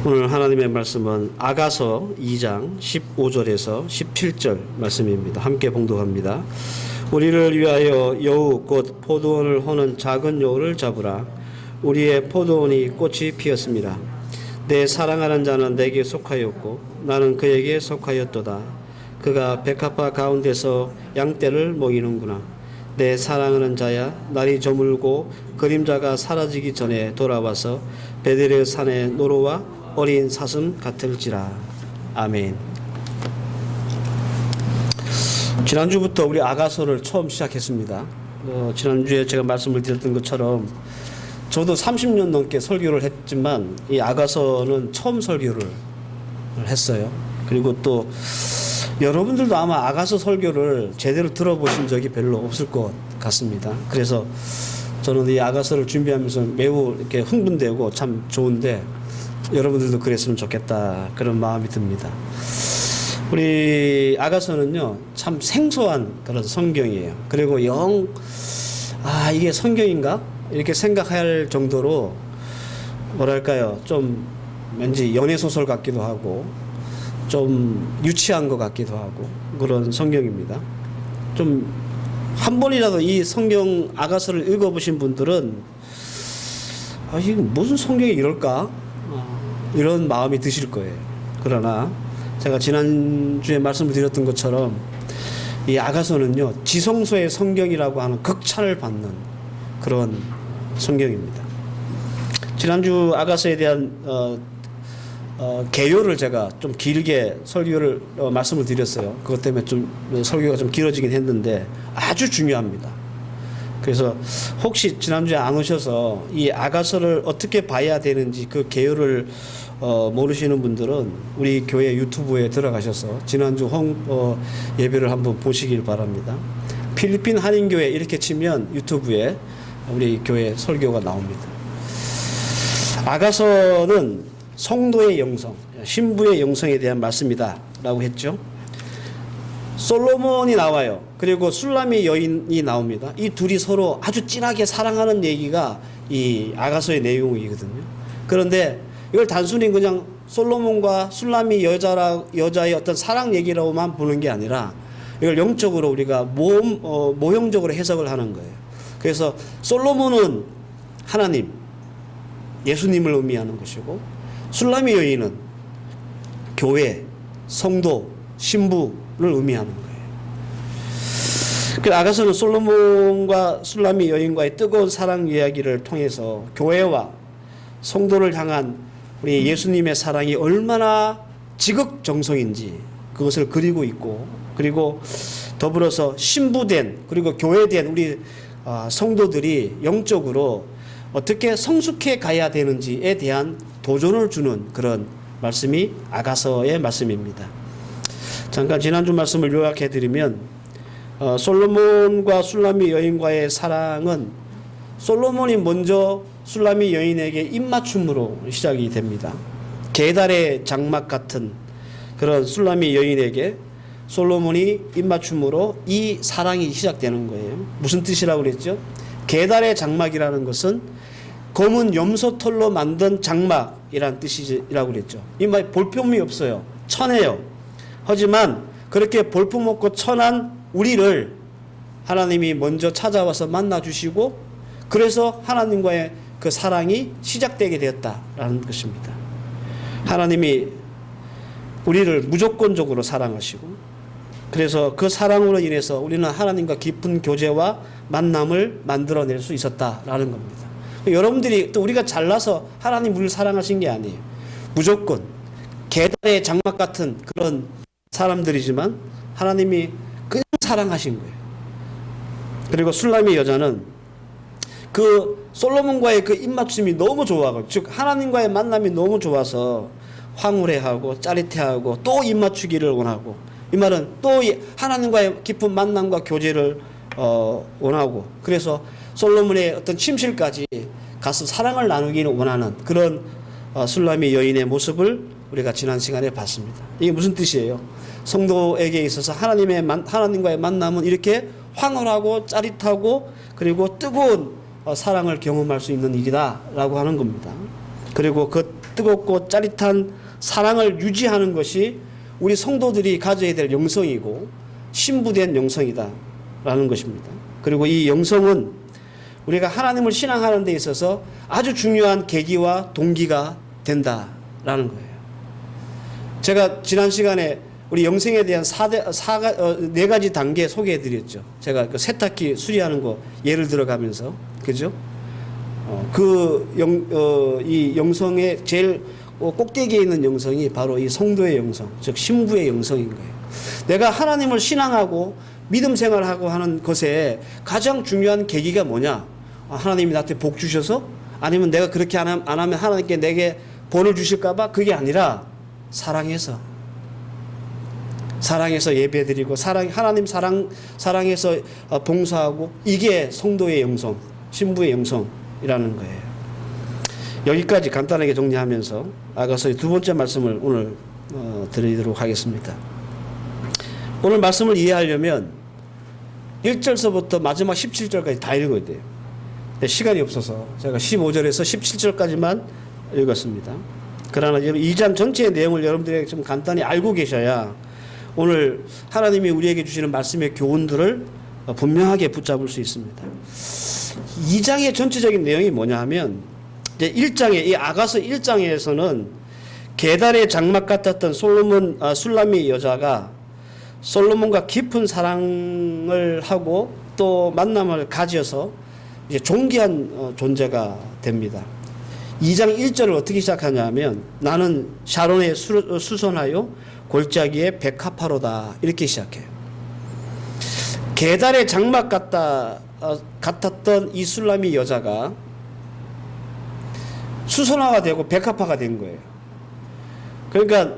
오늘 하나님의 말씀은 아가서 2장 15절에서 17절 말씀입니다. 함께 봉독합니다. 우리를 위하여 여우 곧 포도원을 허는 작은 여우를 잡으라. 우리의 포도원이 꽃이 피었습니다. 내 사랑하는 자는 내게 속하였고 나는 그에게 속하였도다. 그가 백합화 가운데서 양떼를 먹이는구나. 내 사랑하는 자야, 날이 저물고 그림자가 사라지기 전에 돌아와서 베들레 산의 노루와 어린 사슴 같을지라. 아멘. 지난주부터 우리 아가서를 처음 시작했습니다. 지난주에 제가 말씀을 드렸던 것처럼 저도 30년 넘게 설교를 했지만 이 아가서는 처음 설교를 했어요. 그리고 또 여러분들도 아마 아가서 설교를 제대로 들어보신 적이 별로 없을 것 같습니다. 그래서 저는 이 아가서를 준비하면서 매우 이렇게 흥분되고 참 좋은데 여러분들도 그랬으면 좋겠다, 그런 마음이 듭니다. 우리 아가서는요 참 생소한 그런 성경이에요. 그리고 이게 성경인가? 이렇게 생각할 정도로 뭐랄까요, 좀 왠지 연애소설 같기도 하고 좀 유치한 것 같기도 하고 그런 성경입니다. 좀 한 번이라도 이 성경 아가서를 읽어보신 분들은 이게 무슨 성경이 이럴까? 이런 마음이 드실 거예요. 그러나 제가 지난주에 말씀을 드렸던 것처럼 이 아가서는요 지성소의 성경이라고 하는 극찬을 받는 그런 성경입니다. 지난주 아가서에 대한 개요를 제가 좀 길게 설교를 말씀을 드렸어요. 그것 때문에 좀 설교가 좀 길어지긴 했는데 아주 중요합니다. 그래서 혹시 지난주에 안 오셔서 이 아가서를 어떻게 봐야 되는지 그 개요를 모르시는 분들은 우리 교회 유튜브에 들어가셔서 지난주 예배를 한번 보시길 바랍니다. 필리핀 한인교회 이렇게 치면 유튜브에 우리 교회 설교가 나옵니다. 아가서는 성도의 영성, 신부의 영성에 대한 말씀이다 라고 했죠. 솔로몬이 나와요. 그리고 술람의 여인이 나옵니다. 이 둘이 서로 아주 진하게 사랑하는 얘기가 이 아가서의 내용이거든요. 그런데 이걸 단순히 그냥 솔로몬과 술람의 여자의 어떤 사랑 얘기라고만 보는 게 아니라 이걸 영적으로 우리가 모형적으로 해석을 하는 거예요. 그래서 솔로몬은 하나님, 예수님을 의미하는 것이고 술람의 여인은 교회, 성도, 신부를 의미하는 거예요. 그 아가서는 솔로몬과 술람의 여인과의 뜨거운 사랑 이야기를 통해서 교회와 성도를 향한 우리 예수님의 사랑이 얼마나 지극정성인지 그것을 그리고 있고, 그리고 더불어서 신부된 그리고 교회된 우리 성도들이 영적으로 어떻게 성숙해 가야 되는지에 대한 도전을 주는 그런 말씀이 아가서의 말씀입니다. 잠깐 지난주 말씀을 요약해 드리면 솔로몬과 술람의 여인과의 사랑은 솔로몬이 먼저 술람의 여인에게 입맞춤으로 시작이 됩니다. 계달의 장막 같은 그런 술람의 여인에게 솔로몬이 입맞춤으로 이 사랑이 시작되는 거예요. 무슨 뜻이라고 그랬죠? 계달의 장막이라는 것은 검은 염소털로 만든 장막이라는 뜻이라고 그랬죠. 이 말 볼품이 없어요. 천해요. 하지만 그렇게 볼품 없고 천한 우리를 하나님이 먼저 찾아와서 만나주시고 그래서 하나님과의 그 사랑이 시작되게 되었다라는 것입니다. 하나님이 우리를 무조건적으로 사랑하시고 그래서 그 사랑으로 인해서 우리는 하나님과 깊은 교제와 만남을 만들어낼 수 있었다라는 겁니다. 여러분들이 또 우리가 잘나서 하나님 우리를 사랑하신 게 아니에요. 무조건 계달의 장막 같은 그런 사람들이지만 하나님이 그냥 사랑하신 거예요. 그리고 술람의 여자는 그 솔로몬과의 그 입맞춤이 너무 좋아가지고, 즉 하나님과의 만남이 너무 좋아서 황홀해하고 짜릿해하고 또 입맞추기를 원하고, 이 말은 또 하나님과의 깊은 만남과 교제를 원하고, 그래서 솔로몬의 어떤 침실까지 가서 사랑을 나누기를 원하는 그런 술람의 여인의 모습을 우리가 지난 시간에 봤습니다. 이게 무슨 뜻이에요? 성도에게 있어서 하나님과의 만남은 이렇게 황홀하고 짜릿하고 그리고 뜨거운 사랑을 경험할 수 있는 일이다 라고 하는 겁니다. 그리고 그 뜨겁고 짜릿한 사랑을 유지하는 것이 우리 성도들이 가져야 될 영성이고 신부된 영성이다라는 것입니다. 그리고 이 영성은 우리가 하나님을 신앙하는 데 있어서 아주 중요한 계기와 동기가 된다라는 거예요. 제가 지난 시간에 우리 영성에 대한 네 가지 단계 소개해 드렸죠. 제가 그 세탁기 수리하는 거 예를 들어가면서, 그죠? 이 영성의 제일 꼭대기에 있는 영성이 바로 이 성도의 영성, 즉 신부의 영성인 거예요. 내가 하나님을 신앙하고 믿음 생활하고 하는 것에 가장 중요한 계기가 뭐냐? 하나님이 나한테 복 주셔서? 아니면 내가 그렇게 안 하면 하나님께 내게 본을 주실까봐? 그게 아니라 사랑해서 예배드리고 하나님 사랑해서 봉사하고, 이게 성도의 영성, 신부의 영성이라는 거예요. 여기까지 간단하게 정리하면서 아가서의 두 번째 말씀을 오늘 드리도록 하겠습니다. 오늘 말씀을 이해하려면 1절서부터 마지막 17절까지 다 읽어야 돼요. 시간이 없어서 제가 15절에서 17절까지만 읽었습니다. 그러나 2장 전체의 내용을 여러분들에게 좀 간단히 알고 계셔야 오늘 하나님이 우리에게 주시는 말씀의 교훈들을 분명하게 붙잡을 수 있습니다. 2장의 전체적인 내용이 뭐냐 하면, 이제 1장에, 이 아가서 1장에서는 계달의 장막 같았던 술라미 여자가 솔로몬과 깊은 사랑을 하고 또 만남을 가져서 이제 존귀한 존재가 됩니다. 2장 1절을 어떻게 시작하냐면, 나는 샤론에 수선하여 골짜기에 백합화로다, 이렇게 시작해요. 계달의 장막 같았던 이 술라미 여자가 수선화가 되고 백합화가 된 거예요. 그러니까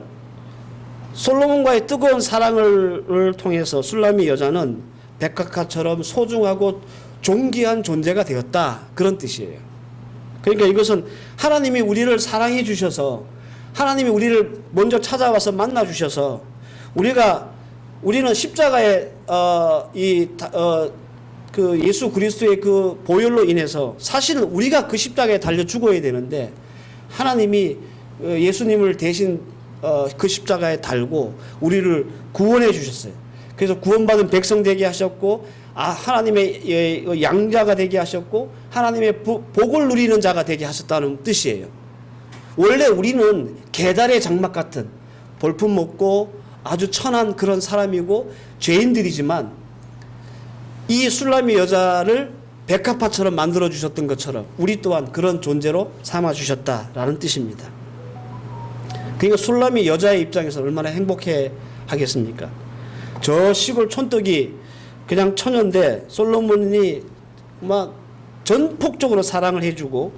솔로몬과의 뜨거운 사랑을 통해서 술라미 여자는 백합화처럼 소중하고 존귀한 존재가 되었다, 그런 뜻이에요. 그러니까 이것은 하나님이 우리를 사랑해 주셔서, 하나님이 우리를 먼저 찾아와서 만나 주셔서, 우리는 십자가의 그 예수 그리스도의 그 보혈로 인해서 사실은 우리가 그 십자가에 달려 죽어야 되는데, 하나님이 예수님을 대신 그 십자가에 달고 우리를 구원해 주셨어요. 그래서 구원받은 백성 되게 하셨고, 하나님의 양자가 되게 하셨고, 하나님의 복을 누리는 자가 되게 하셨다는 뜻이에요. 원래 우리는 계달의 장막 같은 볼품없고 아주 천한 그런 사람이고 죄인들이지만, 이 술라미 여자를 백합화처럼 만들어 주셨던 것처럼 우리 또한 그런 존재로 삼아 주셨다라는 뜻입니다. 그러니까 술라미 여자의 입장에서 얼마나 행복해 하겠습니까? 저 시골 촌떡이 그냥 처녀인데 솔로몬이 막 전폭적으로 사랑을 해주고,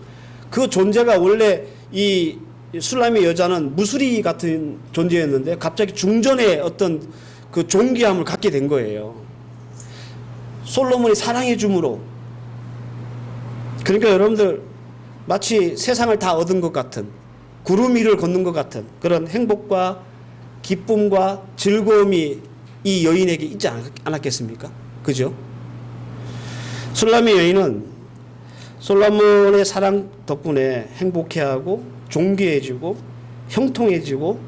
그 존재가 원래 이 술라미 여자는 무수리 같은 존재였는데 갑자기 중전의 어떤 그 존귀함을 갖게 된 거예요. 솔로몬이 사랑해 줌으로. 그러니까 여러분들 마치 세상을 다 얻은 것 같은, 구름 위를 걷는 것 같은 그런 행복과 기쁨과 즐거움이 이 여인에게 있지 않았겠습니까? 그죠? 술라미 여인은 솔로몬의 사랑 덕분에 행복해하고 존귀해지고 형통해지고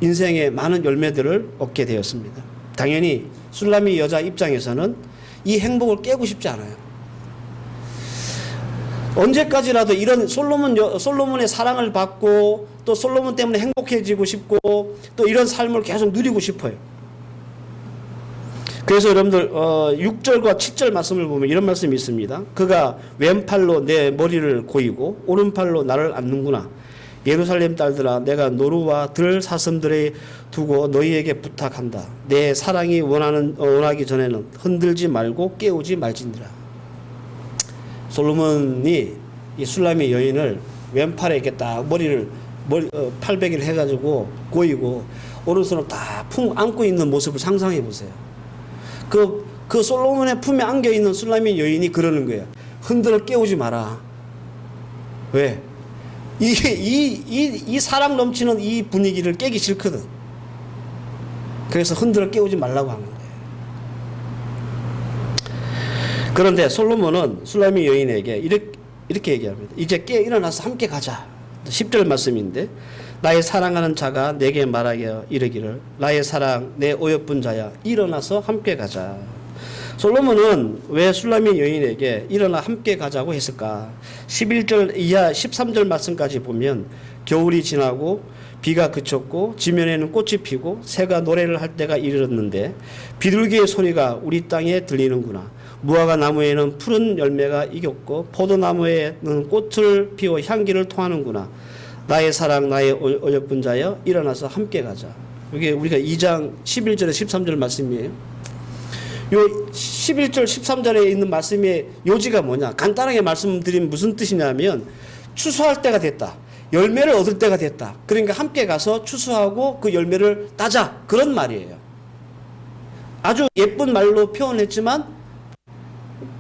인생의 많은 열매들을 얻게 되었습니다. 당연히 술라미 여자 입장에서는 이 행복을 깨고 싶지 않아요. 언제까지라도 이런 솔로몬의 사랑을 받고 또 솔로몬 때문에 행복해지고 싶고 또 이런 삶을 계속 누리고 싶어요. 그래서 여러분들 6절과 7절 말씀을 보면 이런 말씀이 있습니다. 그가 왼팔로 내 머리를 고이고 오른팔로 나를 안는구나. 예루살렘 딸들아, 내가 노루와 들 사슴들에 두고 너희에게 부탁한다. 내 사랑이 원하기 전에는 흔들지 말고 깨우지 말지니라. 솔로몬이 이 술라미 여인을 왼팔에 이렇게 딱 팔베개를 해가지고 고이고 오른손을 딱 품 안고 있는 모습을 상상해 보세요. 그 솔로몬의 품에 안겨 있는 술라미 여인이 그러는 거예요. 흔들어 깨우지 마라. 왜? 이 사랑 넘치는 이 분위기를 깨기 싫거든. 그래서 흔들어 깨우지 말라고 하는 거예요. 그런데 솔로몬은 술라미 여인에게 이렇게 얘기합니다. 이제 일어나서 함께 가자. 10절 말씀인데 나의 사랑하는 자가 내게 말하여 이르기를 나의 사랑 내 어여쁜 자야 일어나서 함께 가자. 솔로몬은 왜 술라미 여인에게 일어나 함께 가자고 했을까? 11절 이하 13절 말씀까지 보면 겨울이 지나고 비가 그쳤고 지면에는 꽃이 피고 새가 노래를 할 때가 이르렀는데 비둘기의 소리가 우리 땅에 들리는구나. 무화과 나무에는 푸른 열매가 익었고 포도나무에는 꽃을 피워 향기를 토하는구나. 나의 사랑 나의 어여쁜 자여 일어나서 함께 가자. 이게 우리가 2장 11절에 13절 말씀이에요. 요 11절 13절에 있는 말씀의 요지가 뭐냐? 간단하게 말씀드리면 무슨 뜻이냐면 추수할 때가 됐다. 열매를 얻을 때가 됐다. 그러니까 함께 가서 추수하고 그 열매를 따자. 그런 말이에요. 아주 예쁜 말로 표현했지만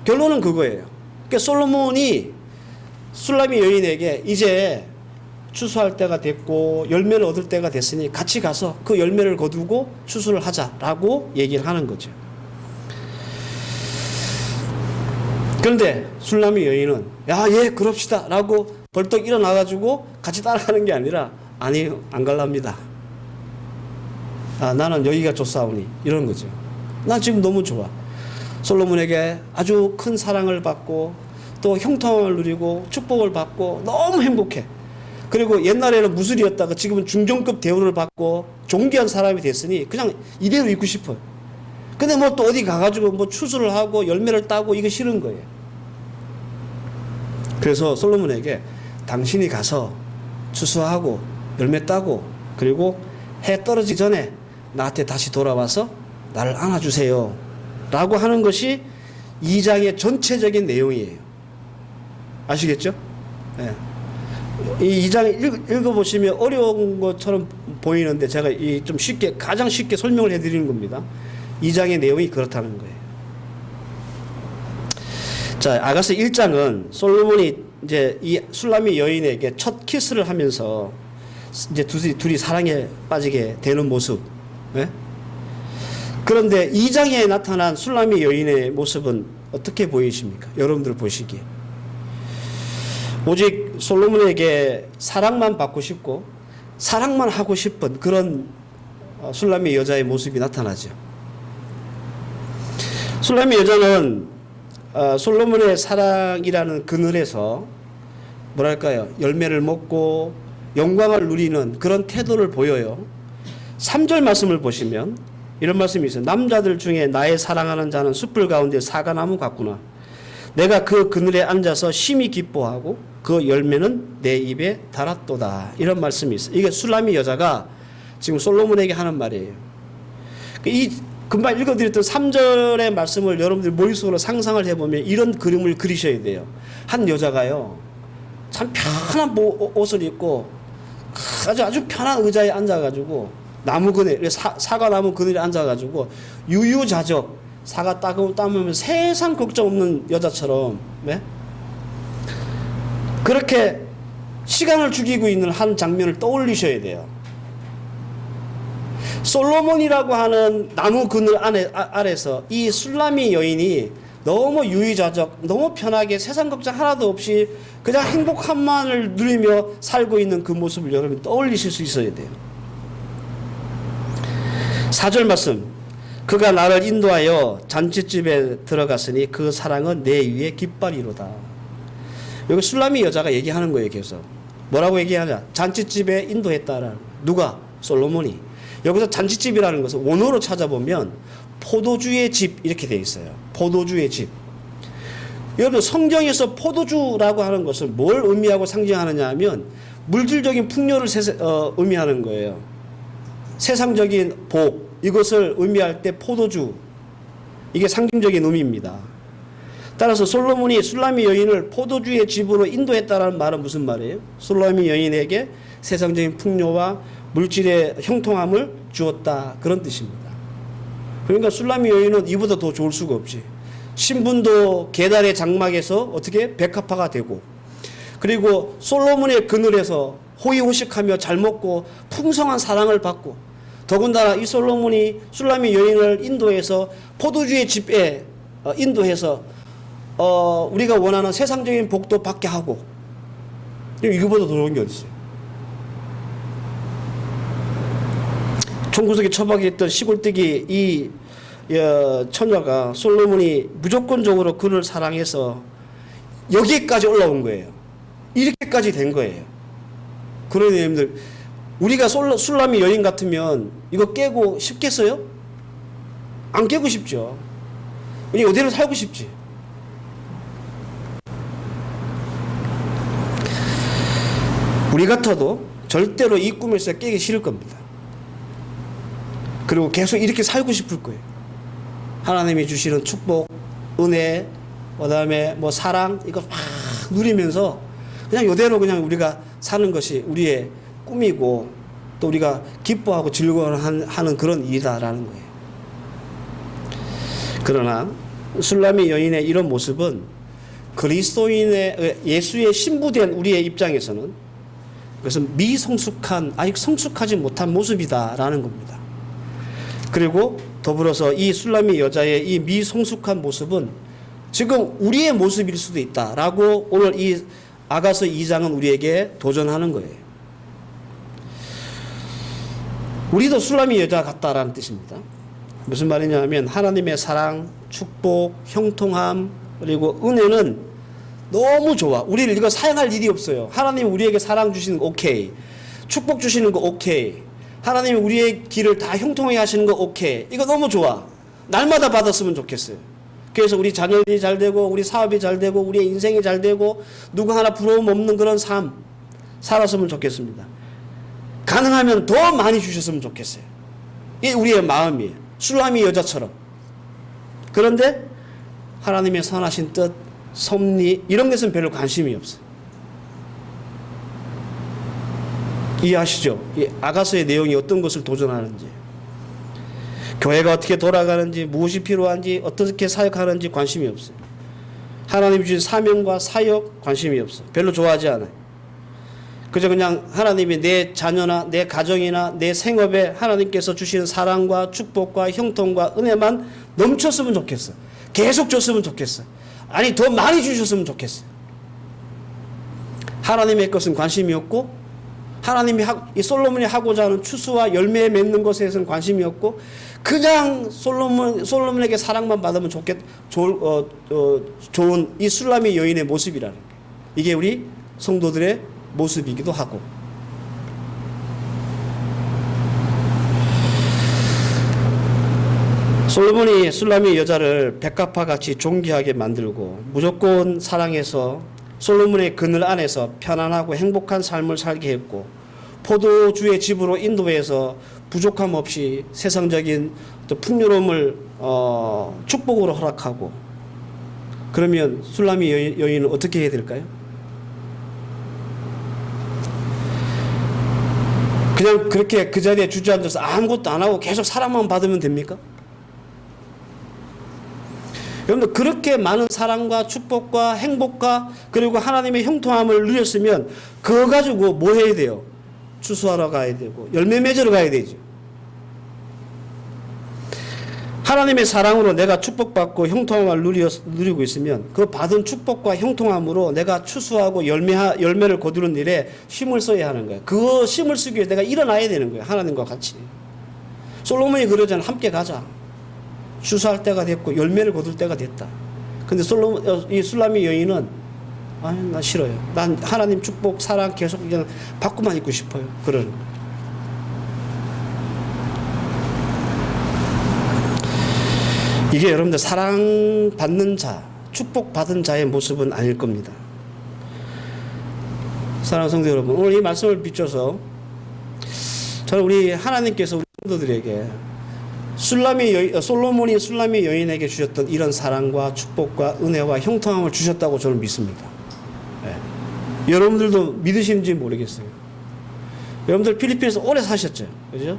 결론은 그거예요. 그러니까 솔로몬이 술라미 여인에게 이제 추수할 때가 됐고 열매를 얻을 때가 됐으니 같이 가서 그 열매를 거두고 추수를 하자라고 얘기를 하는 거죠. 그런데 술라미 여인은 야, 예, 그럽시다 라고 벌떡 일어나가지고 같이 따라가는 게 아니라 아니, 안 갈랍니다. 나는 여기가 좋사오니 이런 거죠. 나 지금 너무 좋아. 솔로몬에게 아주 큰 사랑을 받고 또 형통함을 누리고 축복을 받고 너무 행복해. 그리고 옛날에는 무술이었다가 지금은 중정급 대우를 받고 존귀한 사람이 됐으니 그냥 이대로 있고 싶어요. 근데 뭐 또 어디 가가지고 뭐 추수를 하고 열매를 따고 이거 싫은 거예요. 그래서 솔로몬에게 당신이 가서 추수하고 열매 따고 그리고 해 떨어지기 전에 나한테 다시 돌아와서 나를 안아주세요 라고 하는 것이 2장의 전체적인 내용이에요. 아시겠죠? 네. 이 2장 읽어보시면 어려운 것처럼 보이는데 제가 좀 쉽게, 가장 쉽게 설명을 해드리는 겁니다. 2장의 내용이 그렇다는 거예요. 자, 아가서 1장은 솔로몬이 이제 이 술라미 여인에게 첫 키스를 하면서 이제 둘이 사랑에 빠지게 되는 모습. 네? 그런데 2장에 나타난 술라미 여인의 모습은 어떻게 보이십니까? 여러분들 보시기에. 오직 솔로몬에게 사랑만 받고 싶고 사랑만 하고 싶은 그런 술라미 여자의 모습이 나타나죠. 술라미 여자는 솔로몬의 사랑이라는 그늘에서 뭐랄까요, 열매를 먹고 영광을 누리는 그런 태도를 보여요. 3절 말씀을 보시면 이런 말씀이 있어요. 남자들 중에 나의 사랑하는 자는 숯불 가운데 사과나무 같구나. 내가 그 그늘에 앉아서 심히 기뻐하고 그 열매는 내 입에 달았도다. 이런 말씀이 있어요. 이게 술라미 여자가 지금 솔로몬에게 하는 말이에요. 이 금방 읽어드렸던 3절의 말씀을 여러분들 머릿속으로 상상을 해보면 이런 그림을 그리셔야 돼요. 한 여자가요, 참 편한 옷을 입고 아주 편한 의자에 앉아가지고 나무 그늘, 사과나무 그늘에 앉아가지고 유유자적 사과 따으면 세상 걱정 없는 여자처럼, 네? 그렇게 시간을 죽이고 있는 한 장면을 떠올리셔야 돼요. 솔로몬이라고 하는 나무 그늘 아래서 이 술라미 여인이 너무 유유자적, 너무 편하게 세상 걱정 하나도 없이 그냥 행복함만을 누리며 살고 있는 그 모습을 여러분 떠올리실 수 있어야 돼요. 4절 말씀. 그가 나를 인도하여 잔치집에 들어갔으니 그 사랑은 내 위에 깃발이로다. 여기 술라미 여자가 얘기하는 거예요. 계속 뭐라고 얘기하냐, 잔치집에 인도했다라는. 누가? 솔로몬이. 여기서 잔치집이라는 것은 원어로 찾아보면 포도주의 집 이렇게 되어 있어요. 포도주의 집. 여러분, 성경에서 포도주라고 하는 것을 뭘 의미하고 상징하느냐 하면 물질적인 풍요를 의미하는 거예요. 세상적인 복, 이것을 의미할 때 포도주, 이게 상징적인 의미입니다. 따라서 솔로몬이 술라미 여인을 포도주의 집으로 인도했다는 말은 무슨 말이에요? 술라미 여인에게 세상적인 풍요와 물질의 형통함을 주었다, 그런 뜻입니다. 그러니까 술라미 여인은 이보다 더 좋을 수가 없지. 신분도 계달의 장막에서 어떻게 백합화가 되고, 그리고 솔로몬의 그늘에서 호의호식하며 잘 먹고 풍성한 사랑을 받고, 더군다나 이 솔로몬이 술라미 여인을 인도해서 포도주의 집에 인도해서 우리가 원하는 세상적인 복도 받게 하고, 이거보다 더 좋은 게 어디 있어요? 총구석에 처박혀 있던 시골뜨기 이 처녀가 솔로몬이 무조건적으로 그를 사랑해서 여기까지 올라온 거예요. 이렇게까지 된 거예요. 그러니 여러분들, 우리가 술람이 여인 같으면 이거 깨고 싶겠어요? 안 깨고 싶죠. 그냥 이대로 살고 싶지. 우리 같아도 절대로 이 꿈에서 깨기 싫을 겁니다. 그리고 계속 이렇게 살고 싶을 거예요. 하나님이 주시는 축복, 은혜, 그 다음에 뭐 사랑, 이거 막 누리면서 그냥 이대로 그냥 우리가 사는 것이 우리의 꿈이고 또 우리가 기뻐하고 즐거워하는 그런 일이다라는 거예요. 그러나 술람이 여인의 이런 모습은 그리스도인의 예수의 신부된 우리의 입장에서는 그것은 미성숙한, 아직 성숙하지 못한 모습이다라는 겁니다. 그리고 더불어서 이 술람이 여자의 이 미성숙한 모습은 지금 우리의 모습일 수도 있다라고 오늘 이 아가서 2장은 우리에게 도전하는 거예요. 우리도 술람이 여자 같다라는 뜻입니다. 무슨 말이냐 하면 하나님의 사랑, 축복, 형통함, 그리고 은혜는 너무 좋아. 우리를 이거 사용할 일이 없어요. 하나님 우리에게 사랑 주시는 거 오케이. 축복 주시는 거 오케이. 하나님이 우리의 길을 다 형통하게 하시는 거 오케이. 이거 너무 좋아. 날마다 받았으면 좋겠어요. 그래서 우리 자녀들이 잘 되고 우리 사업이 잘 되고 우리의 인생이 잘 되고 누구 하나 부러움 없는 그런 삶 살았으면 좋겠습니다. 가능하면 더 많이 주셨으면 좋겠어요. 이게 우리의 마음이에요. 술람이 여자처럼. 그런데 하나님의 선하신 뜻, 섭리 이런 것은 별로 관심이 없어요. 이해하시죠? 이 아가서의 내용이 어떤 것을 도전하는지, 교회가 어떻게 돌아가는지, 무엇이 필요한지, 어떻게 사역하는지 관심이 없어요. 하나님이 주신 사명과 사역 관심이 없어요. 별로 좋아하지 않아요. 그저 그냥 하나님이 내 자녀나 내 가정이나 내 생업에 하나님께서 주시는 사랑과 축복과 형통과 은혜만 넘쳤으면 좋겠어. 계속 줬으면 좋겠어. 아니 더 많이 주셨으면 좋겠어. 하나님의 것은 관심이 없고 하나님이 이 솔로몬이 하고자 하는 추수와 열매 맺는 것에서는 관심이 없고 그냥 솔로몬에게 사랑만 받으면 좋은 이 술람이 여인의 모습이라는 거예요. 이게 우리 성도들의 모습이기도 하고. 솔로몬이 술람이 여자를 백합화 같이 존귀하게 만들고 무조건 사랑해서 솔로몬의 그늘 안에서 편안하고 행복한 삶을 살게 했고 포도주의 집으로 인도해서 부족함 없이 세상적인 또 풍요로움을 축복으로 허락하고, 그러면 술람이 여인은 어떻게 해야 될까요? 그냥 그렇게 그 자리에 주저앉아서 아무것도 안 하고 계속 사랑만 받으면 됩니까? 여러분들 그렇게 많은 사랑과 축복과 행복과 그리고 하나님의 형통함을 누렸으면 그거 가지고 뭐 해야 돼요? 추수하러 가야 되고 열매 맺으러 가야 되죠. 하나님의 사랑으로 내가 축복받고 형통함을 누리고 있으면 그 받은 축복과 형통함으로 내가 추수하고 열매를 거두는 일에 힘을 써야 하는 거예요. 그 힘을 쓰기 위해 내가 일어나야 되는 거예요. 하나님과 같이. 솔로몬이 그러잖아요. 함께 가자. 추수할 때가 됐고 열매를 거둘 때가 됐다. 근데 이 술람이 여인은 아니 나 싫어요. 난 하나님 축복 사랑 계속 그냥 받고만 있고 싶어요. 그런. 이게 여러분들 사랑받는 자, 축복받은 자의 모습은 아닐 겁니다. 사랑하는 성도 여러분, 오늘 이 말씀을 비춰서 저는 우리 하나님께서 우리 성도들에게 솔로몬이 술람이 여인에게 주셨던 이런 사랑과 축복과 은혜와 형통함을 주셨다고 저는 믿습니다. 네. 여러분들도 믿으시는지 모르겠어요. 여러분들 필리핀에서 오래 사셨죠, 그죠?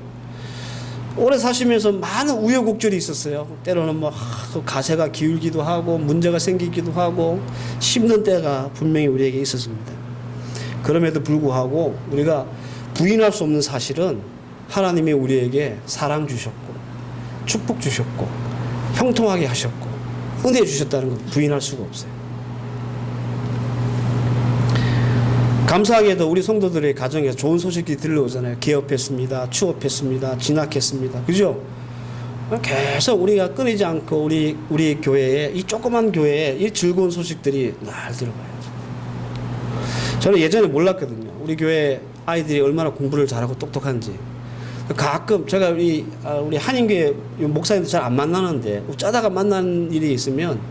오래 사시면서 많은 우여곡절이 있었어요. 때로는 뭐 가세가 기울기도 하고 문제가 생기기도 하고 힘든 때가 분명히 우리에게 있었습니다. 그럼에도 불구하고 우리가 부인할 수 없는 사실은 하나님이 우리에게 사랑 주셨고 축복 주셨고 형통하게 하셨고 은혜 주셨다는 것 부인할 수가 없어요. 감사하게도 우리 성도들의 가정에서 좋은 소식이 들려오잖아요. 개업했습니다. 취업했습니다. 진학했습니다. 그죠? 계속 우리가 끊이지 않고 우리 교회에, 이 조그만 교회에 이 즐거운 소식들이 날 들어가요. 저는 예전에 몰랐거든요. 우리 교회 아이들이 얼마나 공부를 잘하고 똑똑한지. 가끔 제가 우리 한인교회 목사님들 잘 안 만나는데 짜다가 만나는 일이 있으면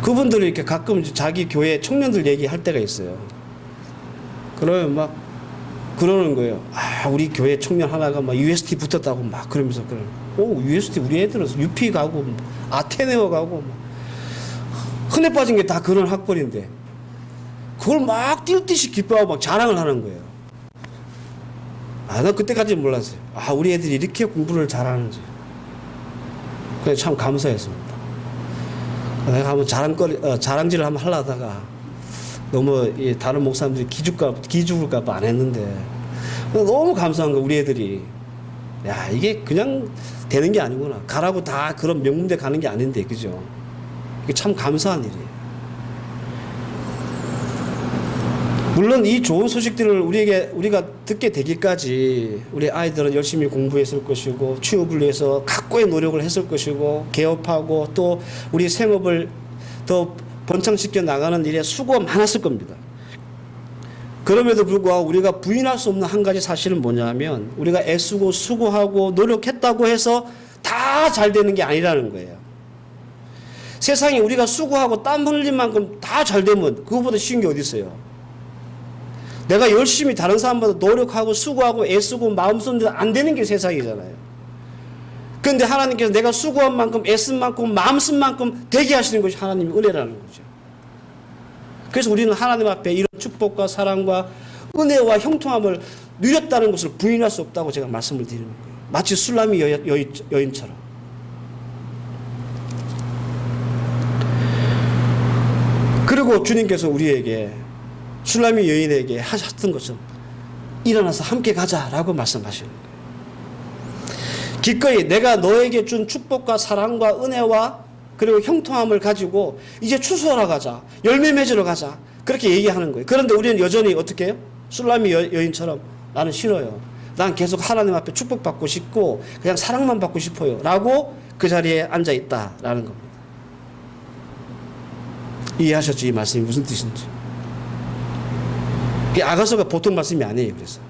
그분들이 이렇게 가끔 자기 교회 청년들 얘기할 때가 있어요. 그러면 막 그러는 거예요. 아, 우리 교회 청년 하나가 막 UST 붙었다고 막 그러면서 UST 우리 애들은 UP 가고 아테네어 가고 흔해 빠진 게 다 그런 학벌인데 그걸 막 뛸 듯이 기뻐하고 막 자랑을 하는 거예요. 아, 난 그때까지는 몰랐어요. 아, 우리 애들이 이렇게 공부를 잘하는지. 그래서 참 감사했습니다. 내가 한번 자랑질을 한번 하려다가 너무 다른 목사님들이 기죽을까봐 안 했는데 너무 감사한 거 우리 애들이. 야, 이게 그냥 되는 게 아니구나. 가라고 다 그런 명문대 가는 게 아닌데, 그죠? 이게 참 감사한 일이에요. 물론 이 좋은 소식들을 우리가 듣게 되기까지 우리 아이들은 열심히 공부했을 것이고 취업을 위해서 각고의 노력을 했을 것이고 개업하고 또 우리 생업을 더 번창시켜 나가는 일에 수고가 많았을 겁니다. 그럼에도 불구하고 우리가 부인할 수 없는 한 가지 사실은 뭐냐면 우리가 애쓰고 수고하고 노력했다고 해서 다 잘 되는 게 아니라는 거예요. 세상에 우리가 수고하고 땀 흘린 만큼 다 잘 되면 그거보다 쉬운 게 어디 있어요. 내가 열심히 다른 사람보다 노력하고 수고하고 애쓰고 마음 썼는데 안 되는 게 세상이잖아요. 그런데 하나님께서 내가 수고한 만큼 애쓴 만큼 마음 쓴 만큼 되게 하시는 것이 하나님의 은혜라는 거죠. 그래서 우리는 하나님 앞에 이런 축복과 사랑과 은혜와 형통함을 누렸다는 것을 부인할 수 없다고 제가 말씀을 드리는 거예요. 마치 술람이 여인처럼. 그리고 주님께서 우리에게 술람이 여인에게 하셨던 것처럼 일어나서 함께 가자라고 말씀하시는 거예요. 기꺼이 내가 너에게 준 축복과 사랑과 은혜와 그리고 형통함을 가지고 이제 추수하러 가자. 열매 맺으러 가자. 그렇게 얘기하는 거예요. 그런데 우리는 여전히 어떻게 해요? 술람이 여인처럼 나는 싫어요. 난 계속 하나님 앞에 축복받고 싶고 그냥 사랑만 받고 싶어요. 라고 그 자리에 앉아 있다라는 겁니다. 이해하셨죠? 이 말씀이 무슨 뜻인지. 아가서가 보통 말씀이 아니에요. 그래서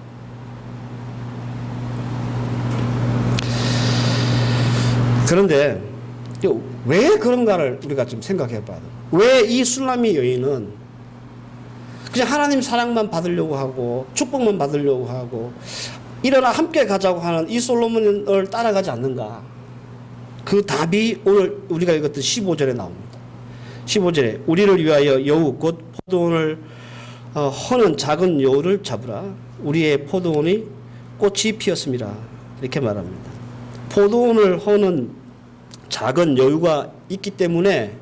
그런데 왜 그런가를 우리가 좀 생각해 봐야 돼요. 왜 이 술람이 여인은 그냥 하나님 사랑만 받으려고 하고 축복만 받으려고 하고 일어나 함께 가자고 하는 이 솔로몬을 따라가지 않는가. 그 답이 오늘 우리가 읽었던 15절에 나옵니다. 15절에 우리를 위하여 여우 곧 포도원을 허는 작은 여우를 잡으라. 우리의 포도원이 꽃이 피었습니다. 이렇게 말합니다. 포도원을 허는 작은 여우가 있기 때문에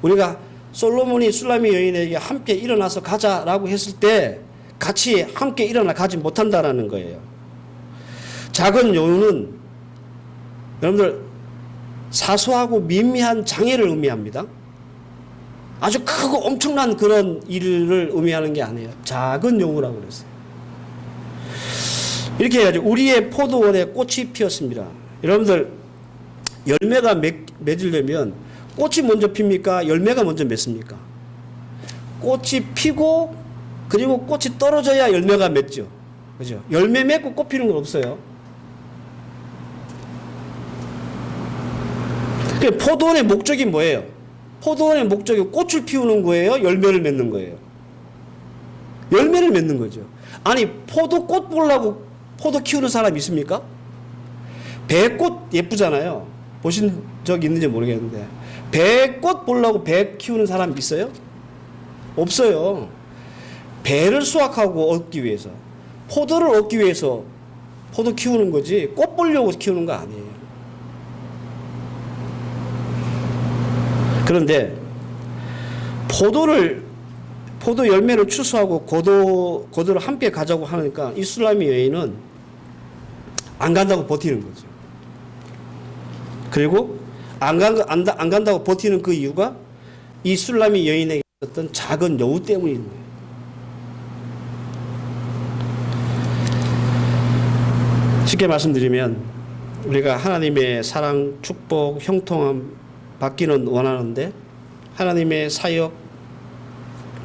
우리가 솔로몬이 술람이 여인에게 함께 일어나서 가자라고 했을 때 같이 함께 일어나 가지 못한다라는 거예요. 작은 여우는 여러분들 사소하고 미미한 장애를 의미합니다. 아주 크고 엄청난 그런 일을 의미하는 게 아니에요. 작은 여우라고 그랬어요. 이렇게 해가지고 우리의 포도원에 꽃이 피었습니다. 여러분들 열매가 맺으려면 꽃이 먼저 핍니까? 열매가 먼저 맺습니까? 꽃이 피고 그리고 꽃이 떨어져야 열매가 맺죠. 그죠? 열매 맺고 꽃 피는 건 없어요. 포도원의 목적이 뭐예요? 포도원의 목적이 꽃을 피우는 거예요? 열매를 맺는 거예요? 열매를 맺는 거죠. 아니 포도꽃 보려고 포도 키우는 사람 있습니까? 배꽃 예쁘잖아요. 보신 적 있는지 모르겠는데 배꽃 보려고 배 키우는 사람 있어요? 없어요. 배를 수확하고 얻기 위해서 포도를 얻기 위해서 포도 키우는 거지 꽃 보려고 키우는 거 아니에요. 그런데 포도 열매를 추수하고 고도를 함께 가자고 하니까 이 술람이 여인은 안 간다고 버티는 거죠. 그리고 안 간다고 버티는 그 이유가 이 술람이 여인에게 있었던 작은 여우 때문인 거예요. 쉽게 말씀드리면 우리가 하나님의 사랑, 축복, 형통함 받기는 원하는데 하나님의 사역,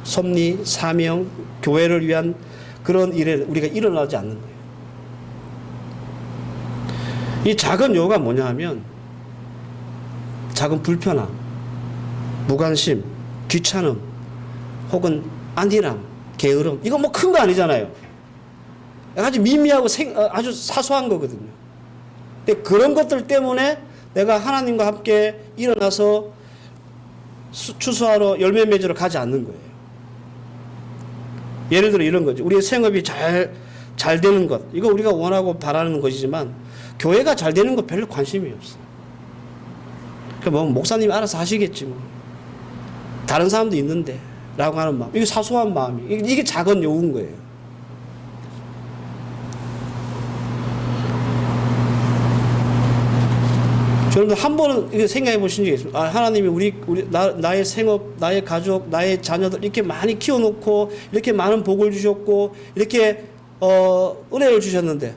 섭리, 사명, 교회를 위한 그런 일에 우리가 일어나지 않는 거예요. 이 작은 요구가 뭐냐 하면 작은 불편함, 무관심, 귀찮음, 혹은 안일함, 게으름, 이거 뭐 큰 거 아니잖아요. 아주 미미하고 아주 사소한 거거든요. 근데 그런 것들 때문에 내가 하나님과 함께 일어나서 추수하러 열매 맺으러 가지 않는 거예요. 예를 들어 이런 거죠. 우리의 생업이 잘 되는 것, 이거 우리가 원하고 바라는 것이지만 교회가 잘 되는 거 별로 관심이 없어. 그 뭐 목사님이 알아서 하시겠지 뭐. 다른 사람도 있는데 라고 하는 마음. 이게 사소한 마음이. 이게 작은 요구인 거예요. 여러분들 한 번은 이렇게 생각해 보신 적이 있습니다. 아, 하나님이 나의 생업, 나의 가족, 나의 자녀들 이렇게 많이 키워놓고 이렇게 많은 복을 주셨고 이렇게 은혜를 주셨는데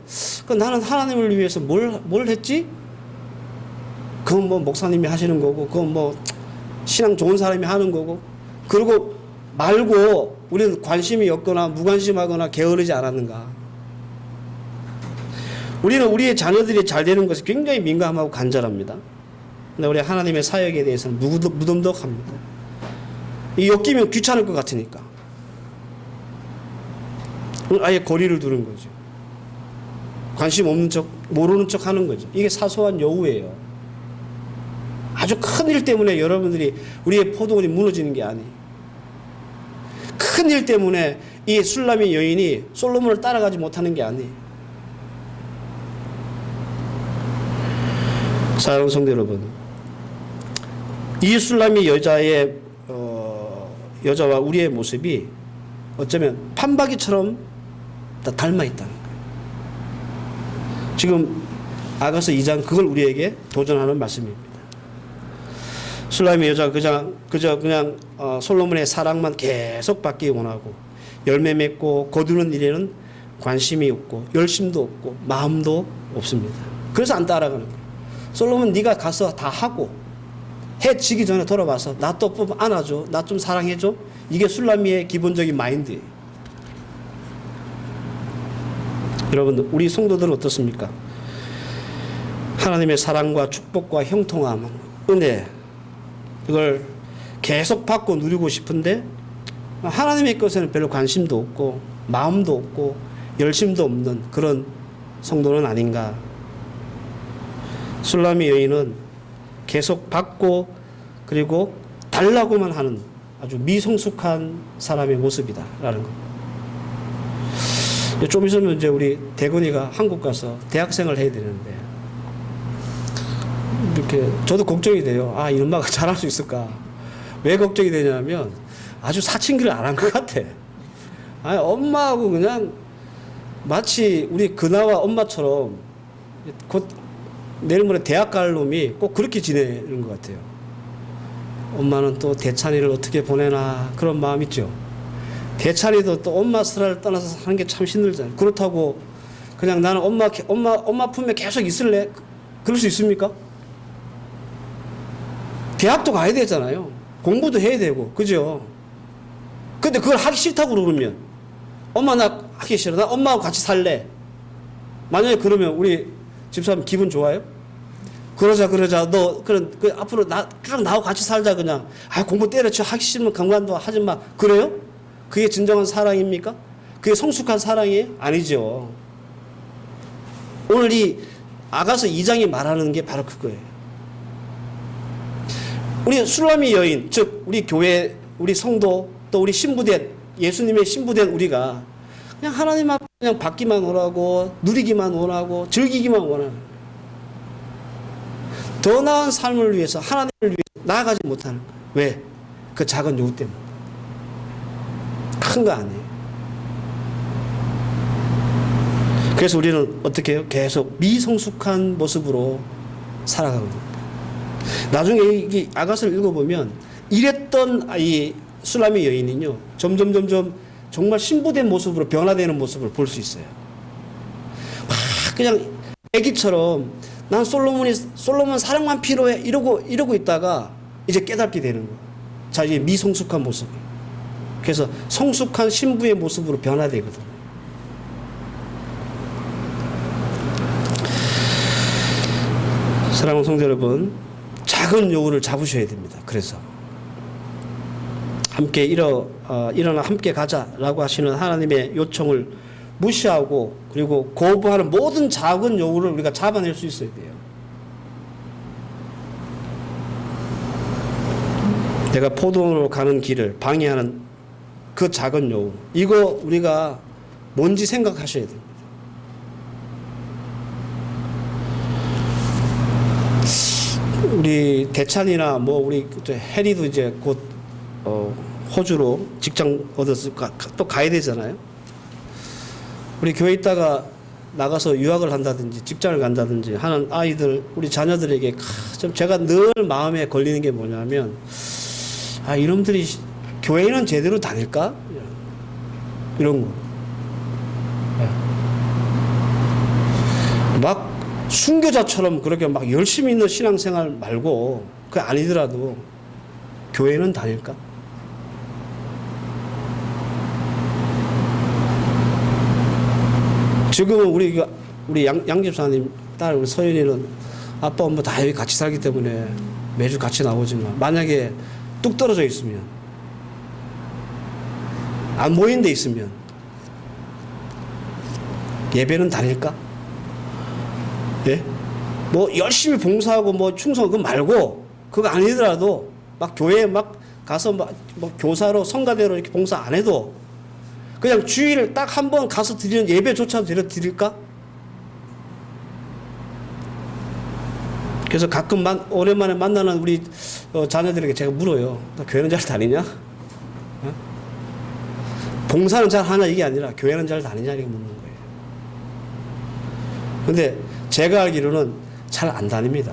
나는 하나님을 위해서 뭘 했지? 그건 뭐 목사님이 하시는 거고 그건 뭐 신앙 좋은 사람이 하는 거고 그러고 말고 우리는 관심이 없거나 무관심하거나 게으르지 않았는가? 우리는 우리의 자녀들이 잘 되는 것에 굉장히 민감하고 간절합니다. 근데 우리 하나님의 사역에 대해서는 무덤덕합니다. 이 엮이면 귀찮을 것 같으니까. 아예 거리를 두는 거죠. 관심 없는 척, 모르는 척 하는 거죠. 이게 사소한 여우예요. 아주 큰 일 때문에 여러분들이 우리의 포도원이 무너지는 게 아니에요. 큰 일 때문에 이 술람의 여인이 솔로몬을 따라가지 못하는 게 아니에요. 사랑하는 성도 여러분, 이 술람의 여자와 우리의 모습이 어쩌면 판박이처럼 다 닮아 있다는 거예요. 지금 아가서 2장 그걸 우리에게 도전하는 말씀입니다. 술람의 여자가 그저 그냥 솔로몬의 사랑만 계속 받기 원하고 열매 맺고 거두는 일에는 관심이 없고 열심도 없고 마음도 없습니다. 그래서 안 따라가는 거예요. 솔로몬 네가 가서 다 하고 해 지기 전에 돌아와서 나 또 안아줘, 나 좀 사랑해줘. 이게 술람이의 기본적인 마인드예요. 여러분들 우리 성도들은 어떻습니까? 하나님의 사랑과 축복과 형통함, 은혜 이걸 계속 받고 누리고 싶은데 하나님의 것에는 별로 관심도 없고 마음도 없고 열심도 없는 그런 성도는 아닌가. 술람의 여인은 계속 받고 그리고 달라고만 하는 아주 미성숙한 사람의 모습이다라는 거. 좀 있으면 이제 우리 대건이가 한국 가서 대학생을 해야 되는데 이렇게 저도 걱정이 돼요. 아, 이 엄마가 잘할 수 있을까? 왜 걱정이 되냐면 아주 사춘기를 안 한 것 같아. 아니, 엄마하고 그냥 마치 우리 그나와 엄마처럼 곧 내일 모레 대학 갈 놈이 꼭 그렇게 지내는 것 같아요. 엄마는 또 대찬이를 어떻게 보내나 그런 마음 있죠. 대찬이도 또 엄마 슬라를 떠나서 사는 게 참 힘들잖아요. 그렇다고 그냥 나는 엄마 품에 계속 있을래? 그럴 수 있습니까? 대학도 가야 되잖아요. 공부도 해야 되고, 그죠? 근데 그걸 하기 싫다고 그러면, 엄마 나 하기 싫어. 나 엄마하고 같이 살래. 만약에 그러면 우리 집사람 기분 좋아요? 그러자. 앞으로 쭉 나하고 같이 살자, 그냥. 아, 공부 때려쳐. 하기 싫으면 강간도 하지 마. 그래요? 그게 진정한 사랑입니까? 그게 성숙한 사랑이에요? 아니죠. 오늘 이 아가서 2장이 말하는 게 바로 그거예요. 우리 술람의 여인, 즉 우리 교회, 우리 성도, 또 우리 신부된 예수님의 신부된 우리가 그냥 하나님 앞에 그냥 받기만 원하고 누리기만 원하고 즐기기만 원하는 더 나은 삶을 위해서 하나님을 위해서 나아가지 못하는 거예요. 왜? 그 작은 요구 때문에. 큰 거 아니에요. 그래서 우리는 어떻게 해요? 계속 미성숙한 모습으로 살아가거든요. 나중에 이 아가서를 읽어보면 이랬던 이 술람의 여인은요 점점 정말 신부된 모습으로 변화되는 모습을 볼 수 있어요. 막 그냥 애기처럼 난 솔로몬 사랑만 필요해 이러고 있다가 이제 깨닫게 되는 거야. 자기의 미성숙한 모습. 그래서 성숙한 신부의 모습으로 변화되거든. 사랑하는 성도 여러분, 작은 요구를 잡으셔야 됩니다. 그래서 함께 일어나 함께 가자라고 하시는 하나님의 요청을 무시하고 그리고 거부하는 모든 작은 요구를 우리가 잡아낼 수 있어야 돼요. 내가 포도원으로 가는 길을 방해하는 그 작은 요구, 이거 우리가 뭔지 생각하셔야 됩니다. 우리 대찬이나 우리 해리도 이제 곧 호주로 직장 얻어서 또 가야 되잖아요. 우리 교회 있다가 나가서 유학을 한다든지 직장을 간다든지 하는 아이들, 우리 자녀들에게 좀 제가 늘 마음에 걸리는 게 뭐냐면, 이놈들이 교회는 제대로 다닐까? 이런 거. 막 순교자처럼 그렇게 막 열심히 있는 신앙생활 말고, 그게 아니더라도 교회는 다닐까? 지금은 우리 양 집사님 딸 우리 서연이는 아빠 엄마 다 여기 같이 살기 때문에 매주 같이 나오지만, 만약에 뚝 떨어져 있으면, 안 모인 데 있으면 예배는 다닐까? 예? 열심히 봉사하고 충성 그거 말고, 그거 아니더라도 막 교회에 막 가서 교사로 성가대로 이렇게 봉사 안 해도 그냥 주일을 딱 한 번 가서 드리는 예배조차도 드릴까? 그래서 가끔 오랜만에 만나는 우리 자녀들에게 제가 물어요. 너 교회는 잘 다니냐? 어? 봉사는 잘 하냐 이게 아니라 교회는 잘 다니냐 이렇게 묻는 거예요. 근데 제가 알기로는 잘 안 다닙니다.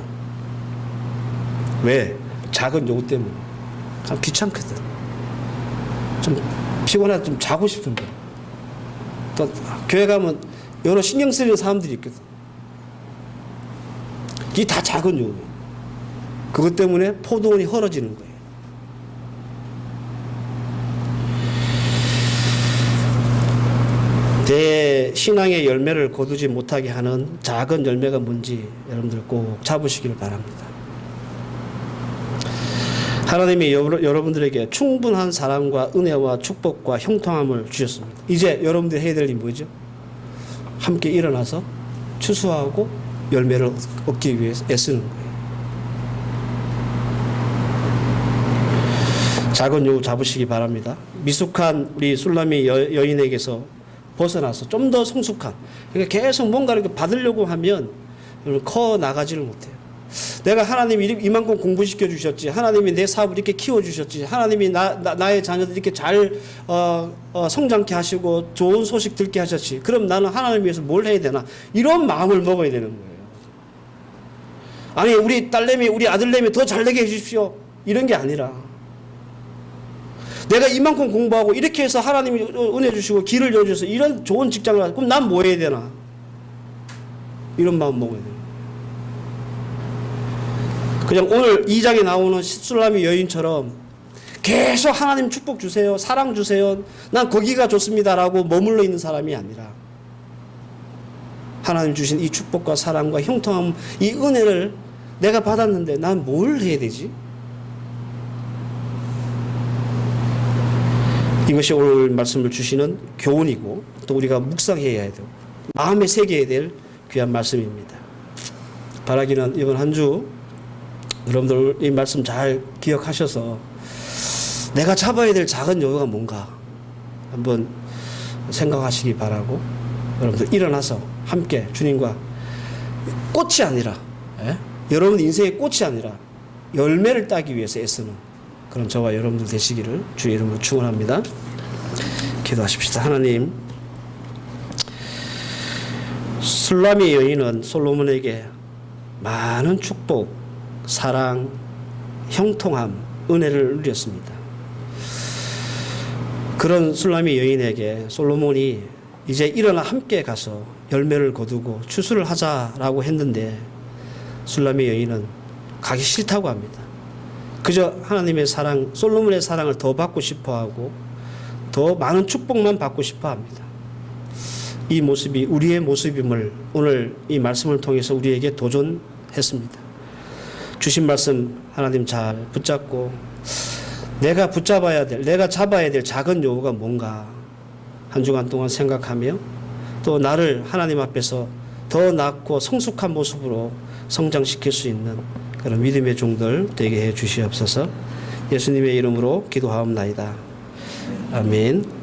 왜? 작은 요구 때문에. 참 귀찮거든. 좀 피곤해서 좀 자고 싶은데. 또 교회 가면 여러 신경 쓰이는 사람들이 있거든. 이게 다 작은 요구예요. 그것 때문에 포도원이 헐어지는 거예요. 내 신앙의 열매를 거두지 못하게 하는 작은 열매가 뭔지 여러분들 꼭 잡으시길 바랍니다. 하나님이 여러분들에게 충분한 사랑과 은혜와 축복과 형통함을 주셨습니다. 이제 여러분들이 해야 될 일이 뭐죠? 함께 일어나서 추수하고 열매를 얻기 위해서 애쓰는 거예요. 작은 요구 잡으시기 바랍니다. 미숙한 우리 술라미 여인에게서 벗어나서 좀 더 성숙한, 그러니까 계속 뭔가를 받으려고 하면 커 나가지를 못해요. 내가 하나님이 이만큼 공부시켜 주셨지, 하나님이 내 사업을 이렇게 키워 주셨지, 하나님이 나의 자녀들 이렇게 잘 성장케 하시고 좋은 소식 듣게 하셨지, 그럼 나는 하나님 위해서 뭘 해야 되나, 이런 마음을 먹어야 되는 거예요. 아니 우리 딸내미 우리 아들내미 더 잘되게 해주십시오 이런 게 아니라, 내가 이만큼 공부하고 이렇게 해서 하나님이 은혜 주시고 길을 열어주셔서 이런 좋은 직장을 가서, 그럼 난 뭐 해야 되나, 이런 마음 먹어야 돼요. 그냥 오늘 2장에 나오는 술라미 여인처럼 계속 하나님 축복 주세요, 사랑 주세요, 난 거기가 좋습니다라고 머물러 있는 사람이 아니라, 하나님 주신 이 축복과 사랑과 형통함, 이 은혜를 내가 받았는데 난 뭘 해야 되지? 이것이 오늘 말씀을 주시는 교훈이고, 또 우리가 묵상해야 되고 마음에 새겨야 될 귀한 말씀입니다. 바라기는 이번 한 주 여러분들 이 말씀 잘 기억하셔서 내가 잡아야 될 작은 요구가 뭔가 한번 생각하시기 바라고, 여러분들 일어나서 함께 주님과 꽃이 아니라, 여러분 인생의 꽃이 아니라 열매를 따기 위해서 애쓰는 그런 저와 여러분들 되시기를 주의 이름으로 축원합니다. 기도하십시다. 하나님, 술라미 여인은 솔로몬에게 많은 축복, 사랑, 형통함, 은혜를 누렸습니다. 그런 술라미 여인에게 솔로몬이 이제 일어나 함께 가서 열매를 거두고 추수를 하자라고 했는데 술람의 여인은 가기 싫다고 합니다. 그저 하나님의 사랑, 솔로몬의 사랑을 더 받고 싶어하고 더 많은 축복만 받고 싶어합니다. 이 모습이 우리의 모습임을 오늘 이 말씀을 통해서 우리에게 도전했습니다. 주신 말씀 하나님 잘 붙잡고 내가 잡아야 될 작은 요구가 뭔가 한 주간 동안 생각하며 또 나를 하나님 앞에서 더 낫고 성숙한 모습으로 성장시킬 수 있는 그런 믿음의 종들 되게 해 주시옵소서. 예수님의 이름으로 기도하옵나이다. 아멘.